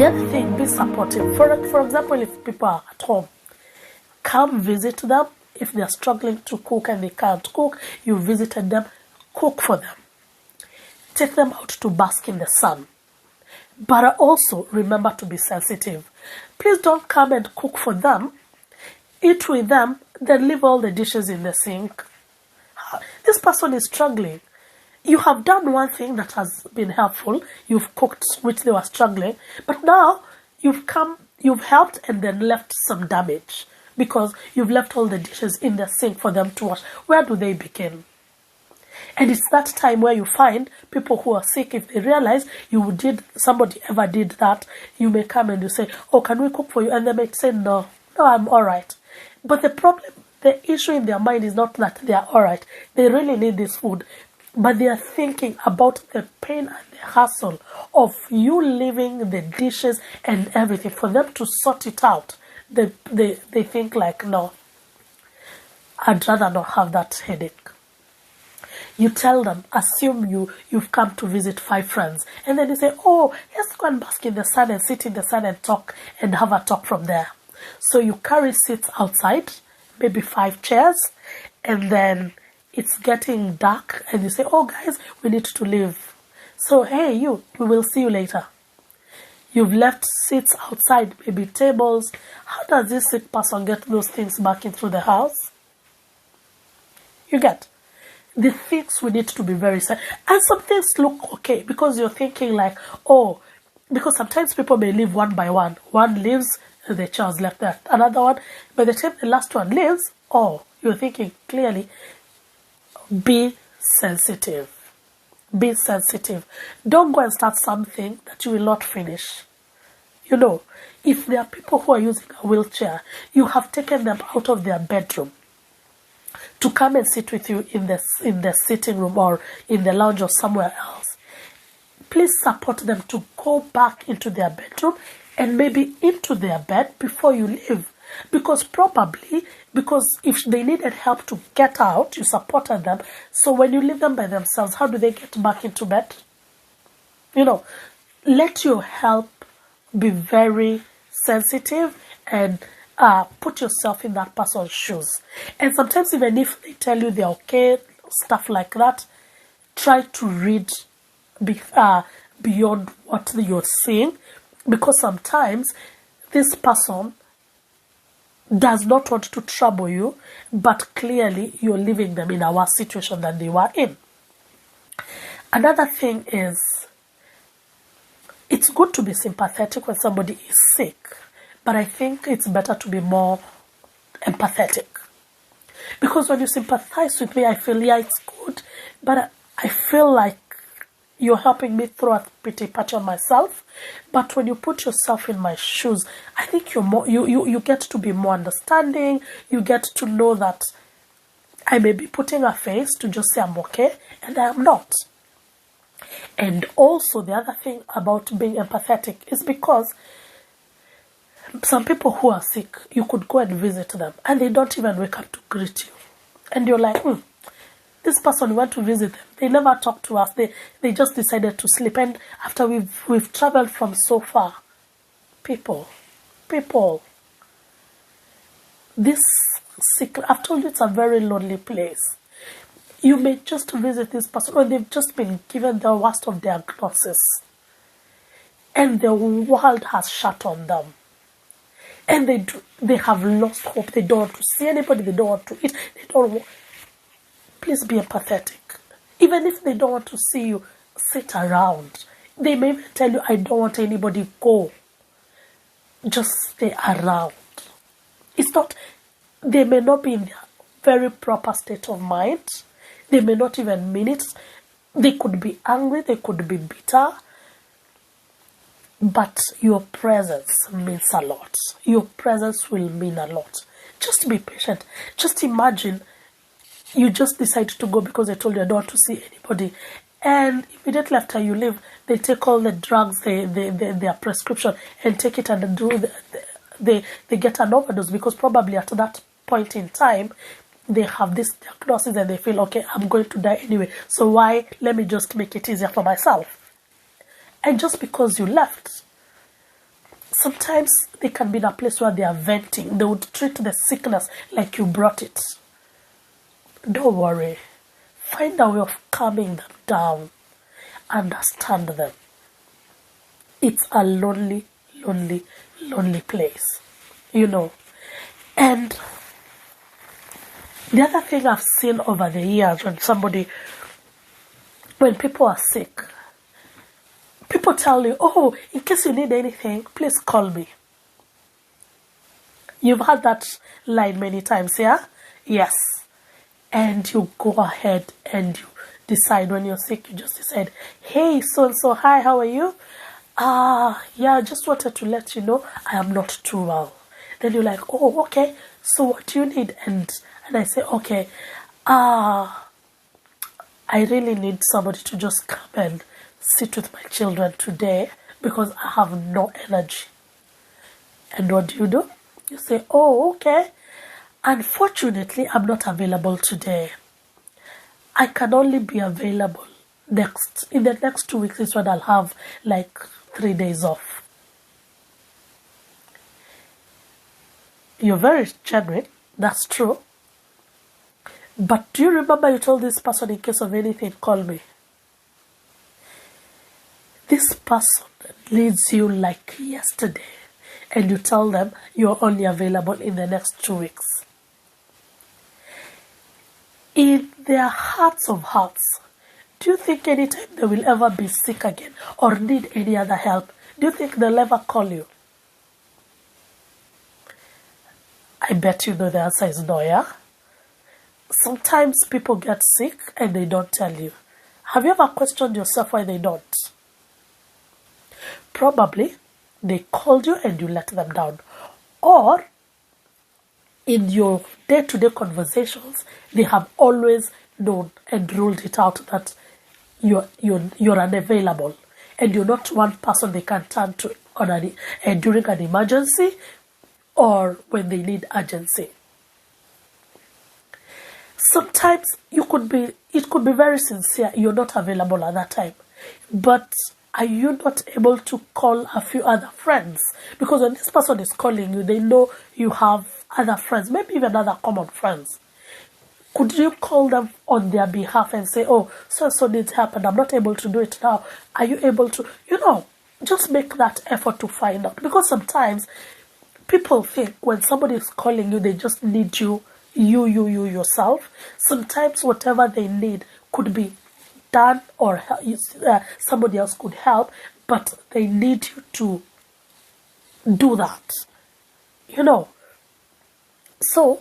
The other thing, be supportive. For example, if people are at home, come visit them. If they are struggling to cook and they can't cook, you visited them, cook for them. Take them out to bask in the sun. But also remember to be sensitive. Please don't come and cook for them, eat with them, then leave all the dishes in the sink. This person is struggling. You have done one thing that has been helpful. You've cooked which they were struggling. But now you've helped and then left some damage because you've left all the dishes in the sink for them to wash. Where do they begin? And it's that time where you find people who are sick, if they realize somebody ever did that, you may come and you say, oh, can we cook for you? And they may say, no, I'm all right. But the issue in their mind is not that they are all right. They really need this food. But they are thinking about the pain and the hassle of you leaving the dishes and everything for them to sort it out. They think like, no, I'd rather not have that headache. You tell them, assume you've come to visit 5 friends. And then you say, oh, let's go and bask in the sun and sit in the sun and talk and have a talk from there. So you carry seats outside, maybe 5 chairs, and then it's getting dark and you say, oh guys, we need to leave. So hey, we will see you later. You've left seats outside, maybe tables. How does this sick person get those things back into the house? You get? The things we need to be very sad. And some things look okay because you're thinking like, oh, because sometimes people may leave one by one. One leaves, the child's left there. Another one, by the time the last one leaves, oh, you're thinking clearly, be sensitive. Be sensitive. Don't go and start something that you will not finish. You know, if there are people who are using a wheelchair, you have taken them out of their bedroom to come and sit with you in the sitting room or in the lounge or somewhere else. Please support them to go back into their bedroom and maybe into their bed before you leave. Because if they needed help to get out, you supported them. So when you leave them by themselves, how do they get back into bed? You know, let your help be very sensitive and put yourself in that person's shoes. And sometimes even if they tell you they're okay, stuff like that, try to read beyond what you're seeing, because sometimes this person does not want to trouble you, but clearly you're leaving them in a worse situation than they were in. Another thing is, it's good to be sympathetic when somebody is sick, but I think it's better to be more empathetic. Because when you sympathize with me, I feel, yeah, it's good, but I feel like you're helping me throw a pity party on myself. But when you put yourself in my shoes, I think you get to be more understanding. You get to know that I may be putting a face to just say I'm okay, and I am not. And also the other thing about being empathetic is because some people who are sick, you could go and visit them and they don't even wake up to greet you. And you're like, this person went to visit them. They never talked to us. They just decided to sleep. And after we've traveled from so far, people, this sick, I've told you it's a very lonely place. You may just visit this person or they've just been given the worst of diagnosis. And the world has shut on them. And they have lost hope. They don't want to see anybody. They don't want to eat. They don't want. Please be empathetic. Even if they don't want to see you, sit around. They may even tell you, I don't want anybody, go. Just stay around. It's not, they may not be in their very proper state of mind. They may not even mean it. They could be angry. They could be bitter. But your presence means a lot. Your presence will mean a lot. Just be patient. Just imagine you just decide to go because they told you I don't want to see anybody. And immediately after you leave, they take all the drugs, their prescription, and take it and they get an overdose because probably at that point in time, they have this diagnosis and they feel, okay, I'm going to die anyway. So why? Let me just make it easier for myself. And just because you left, Sometimes they can be in a place where they are venting. They would treat the sickness like you brought it. Don't worry. Find a way of calming them down. Understand them. It's a lonely, lonely, lonely place. And the other thing I've seen over the years when people are sick, people tell you, oh, in case you need anything, please call me. You've heard that line many times, yeah? Yes. And you go ahead and you decide when you're sick, you just decide, hey, so-and-so, hi, how are you? Yeah, I just wanted to let you know I am not too well. Then you're like, oh, okay, so what do you need? And I say, okay, I really need somebody to just come and sit with my children today because I have no energy. And what do? You say, oh, okay. Unfortunately, I'm not available today. I can only be available in the next 2 weeks is when I'll have like 3 days off. You're very genuine. That's true. But do you remember you told this person, in case of anything, call me? This person leads you like yesterday, and you tell them you're only available in the next 2 weeks. In their hearts of hearts, do you think anytime they will ever be sick again or need any other help, do you think they'll ever call you? I bet you know the answer is no, yeah? Sometimes people get sick and they don't tell you. Have you ever questioned yourself why they don't? Probably they called you and you let them down. Or in your day-to-day conversations, they have always known and ruled it out that you're unavailable and you're not one person they can turn to during an emergency or when they need urgency. Sometimes it could be very sincere, you're not available at that time. But are you not able to call a few other friends? Because when this person is calling you, they know you have other friends, maybe even other common friends. Could you call them on their behalf and say, oh, so needs help and I'm not able to do it now. Are you able to, just make that effort to find out. Because sometimes people think when somebody is calling you, they just need you yourself. Sometimes whatever they need could be done or somebody else could help, but they need you to do that. So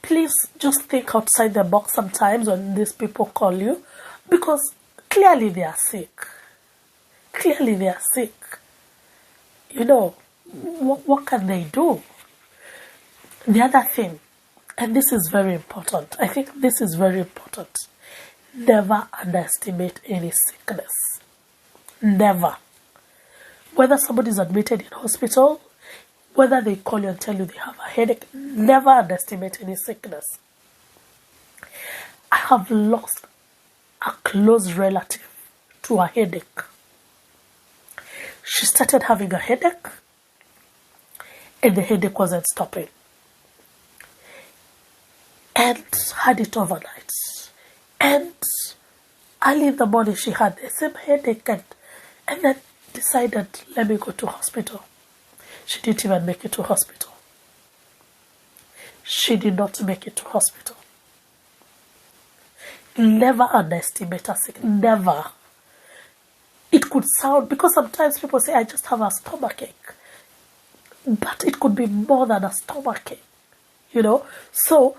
please just think outside the box sometimes when these people call you, because clearly they are sick. Clearly they are sick. What can they do? The other thing, and this is very important, I think this is very important, never underestimate any sickness. Never. Whether somebody is admitted in hospital, whether they call you and tell you they have a headache, never underestimate any sickness. I have lost a close relative to a headache. She started having a headache, and the headache wasn't stopping. And had it overnight. And early in the morning, she had the same headache and then decided, let me go to hospital. She didn't even make it to hospital. She did not make it to hospital. Never underestimate a sickness. Never. It could sound, because sometimes people say, I just have a stomachache. But it could be more than a stomachache. So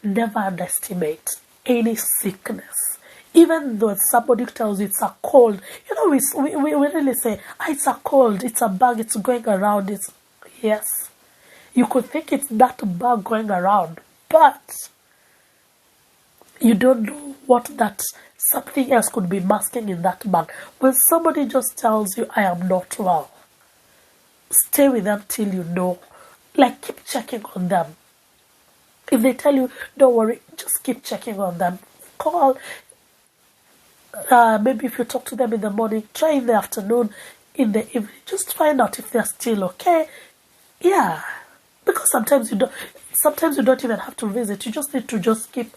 never underestimate any sickness. Even though somebody tells you it's a cold, we really say, it's a cold, it's a bug, it's going around. Yes, you could think it's that bug going around, but you don't know what that something else could be masking in that bug. When somebody just tells you, I am not well, stay with them till you know. Like, keep checking on them. If they tell you, don't worry, just keep checking on them. Call. Maybe if you talk to them in the morning, try in the afternoon. in the evening. Just find out if they're still okay. Yeah, because sometimes you don't even have to visit. You just need to just keep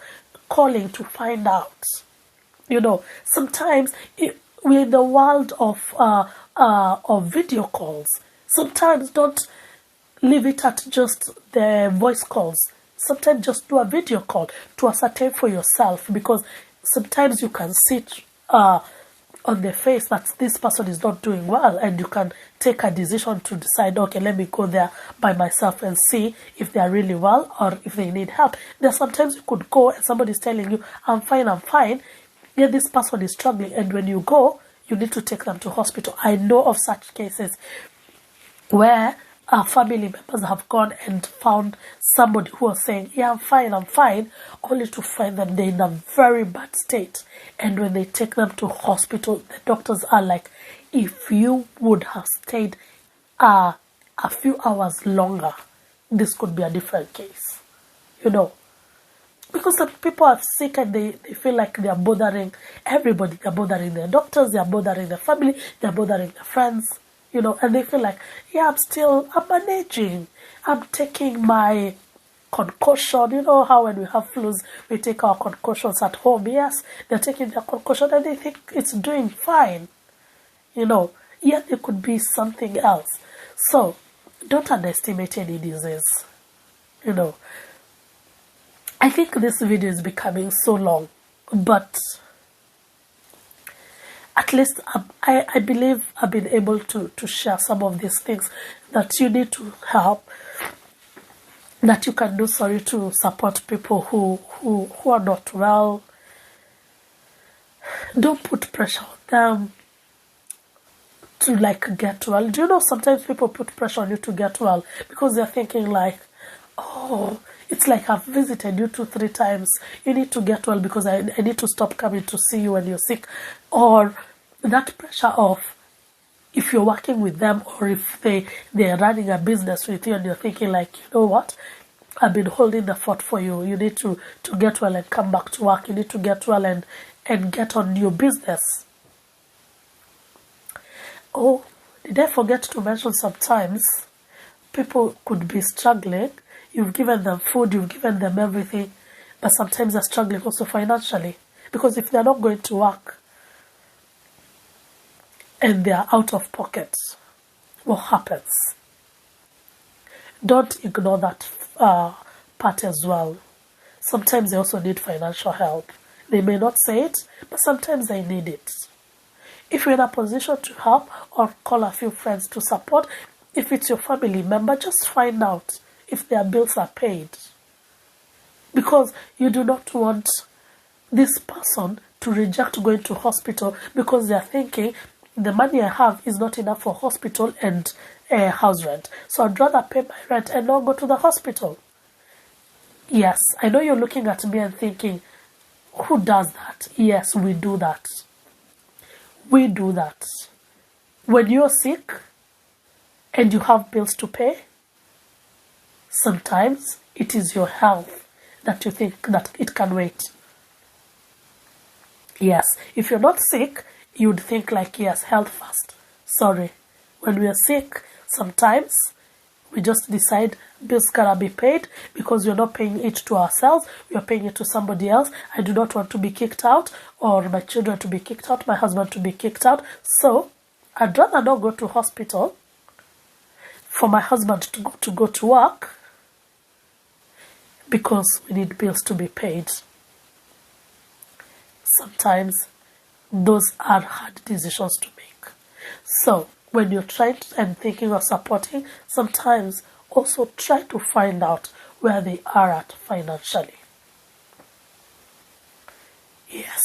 calling to find out. Sometimes we're in the world of video calls. Sometimes don't leave it at just the voice calls. Sometimes just do a video call to ascertain for yourself, because sometimes you can see on their face that this person is not doing well, and you can take a decision to decide, okay, let me go there by myself and see if they are really well or if they need help. There sometimes you could go and somebody's telling you, I'm fine, yet this person is struggling, and when you go, you need to take them to hospital. I know of such cases where our family members have gone and found somebody who was saying, yeah, I'm fine, only to find them they're in a very bad state. And when they take them to hospital, the doctors are like, if you would have stayed a few hours longer, this could be a different case. Because some people are sick and they feel like they are bothering everybody. They're bothering their doctors, they're bothering their family, they're bothering their friends. And they feel like, yeah, I'm managing. I'm taking my concoction. You know how when we have flus, we take our concussions at home. Yes, they're taking their concussion and they think it's doing fine. Yet it could be something else. So, don't underestimate any disease. I think this video is becoming so long, but at least I believe I've been able to share some of these things that you need to help, that you can do, to support people who are not well. Don't put pressure on them to get well. Do you know sometimes people put pressure on you to get well because they're thinking like, oh, it's like I've visited you 2-3 times. You need to get well because I need to stop coming to see you when you're sick. Or that pressure of if you're working with them, or if they're running a business with you and you're thinking like, you know what, I've been holding the fort for you. You need to get well and come back to work. You need to get well and get on your business. Oh, did I forget to mention sometimes people could be struggling. You've given them food, you've given them everything, but sometimes they're struggling also financially. Because if they're not going to work and they're out of pocket, what happens? Don't ignore that part as well. Sometimes they also need financial help. They may not say it, but sometimes they need it. If you're in a position to help, or call a few friends to support, if it's your family member, just find out if their bills are paid. Because you do not want this person to reject going to hospital because they're thinking the money I have is not enough for hospital and house rent. So I'd rather pay my rent and not go to the hospital. Yes, I know you're looking at me and thinking, who does that? Yes, we do that. We do that. When you're sick and you have bills to pay, sometimes it is your health that you think that it can wait. Yes, if you're not sick, you'd think like, yes, health first. Sorry. When we are sick, sometimes we just decide bills gotta be paid because we're not paying it to ourselves, we're paying it to somebody else. I do not want to be kicked out, or my children to be kicked out, my husband to be kicked out. So I'd rather not go to hospital for my husband to go to work because we need bills to be paid. Sometimes those are hard decisions to make. So when you're trying and thinking of supporting, sometimes also try to find out where they are at financially. Yes,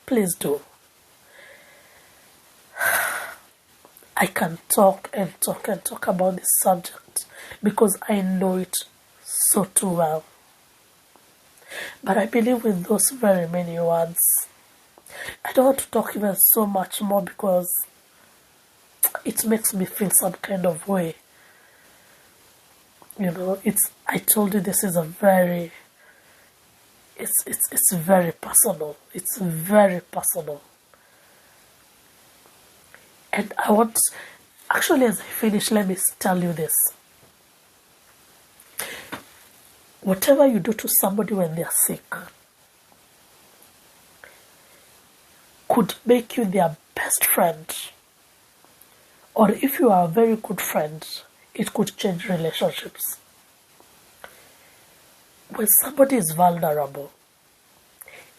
please do. I can talk and talk and talk about this subject because I know it so too well. But I believe with those very many words, I don't want to talk even so much more because it makes me feel some kind of way. I told you this is it's very personal. It's very personal. And I want, actually, as I finish, let me tell you this. Whatever you do to somebody when they are sick could make you their best friend. Or if you are a very good friend, it could change relationships. When somebody is vulnerable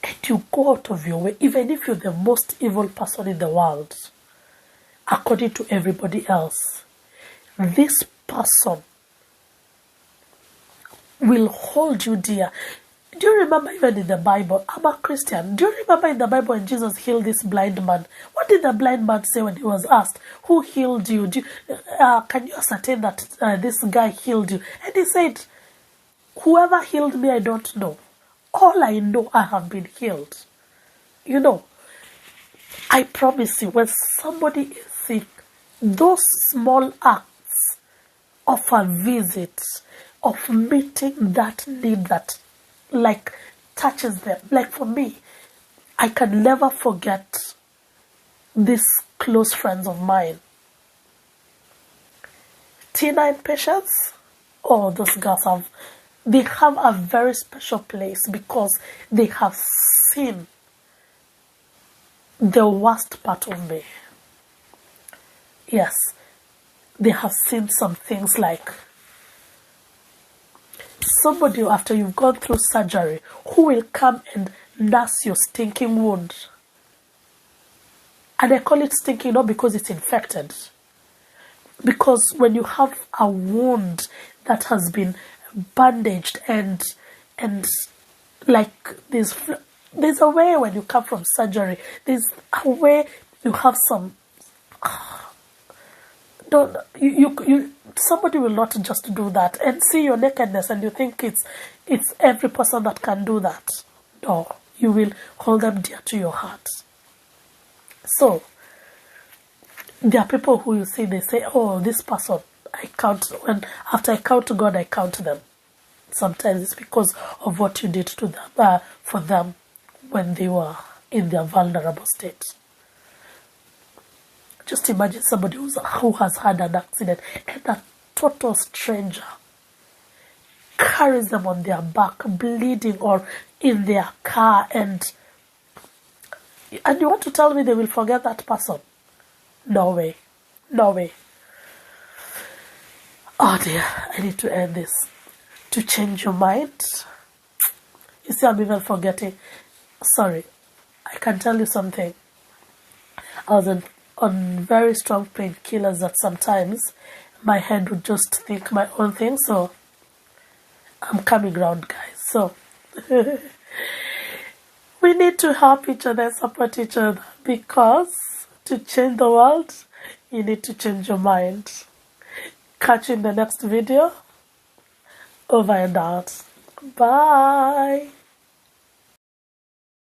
and you go out of your way, even if you're the most evil person in the world, according to everybody else, this person will hold you dear. Do you remember even in the Bible? I'm a Christian. Do you remember in the Bible when Jesus healed this blind man? What did the blind man say when he was asked, who healed you? Can you ascertain that this guy healed you? And he said, whoever healed me, I don't know. All I know, I have been healed. You know, I promise you, when somebody is sick, those small acts of a visit, of meeting that need that like touches them. Like for me, I can never forget these close friends of mine. Tina and Patience, oh, those girls have a very special place because they have seen the worst part of me. Yes, they have seen some things like somebody after you've gone through surgery who will come and nurse your stinking wound. And I call it stinking not because it's infected. Because when you have a wound that has been bandaged and like there's a way when you come from surgery, there's a way you have some somebody will not just do that and see your nakedness and you think it's every person that can do that. No, you will hold them dear to your heart. So there are people who you see, they say, oh, this person, I count, when after I count God, I count them. Sometimes it's because of what you did to them, for them when they were in their vulnerable state. Just imagine somebody who has had an accident and a total stranger carries them on their back, bleeding, or in their car, and you want to tell me they will forget that person? No way. No way. Oh dear, I need to end this. To change your mind. You see, I'm even forgetting. Sorry, I can tell you something. I was on very strong painkillers that sometimes my head would just think my own thing. So I'm coming around, guys. So we need to help each other, support each other, because to change the world, you need to change your mind. Catch you in the next video. Over and out. Bye.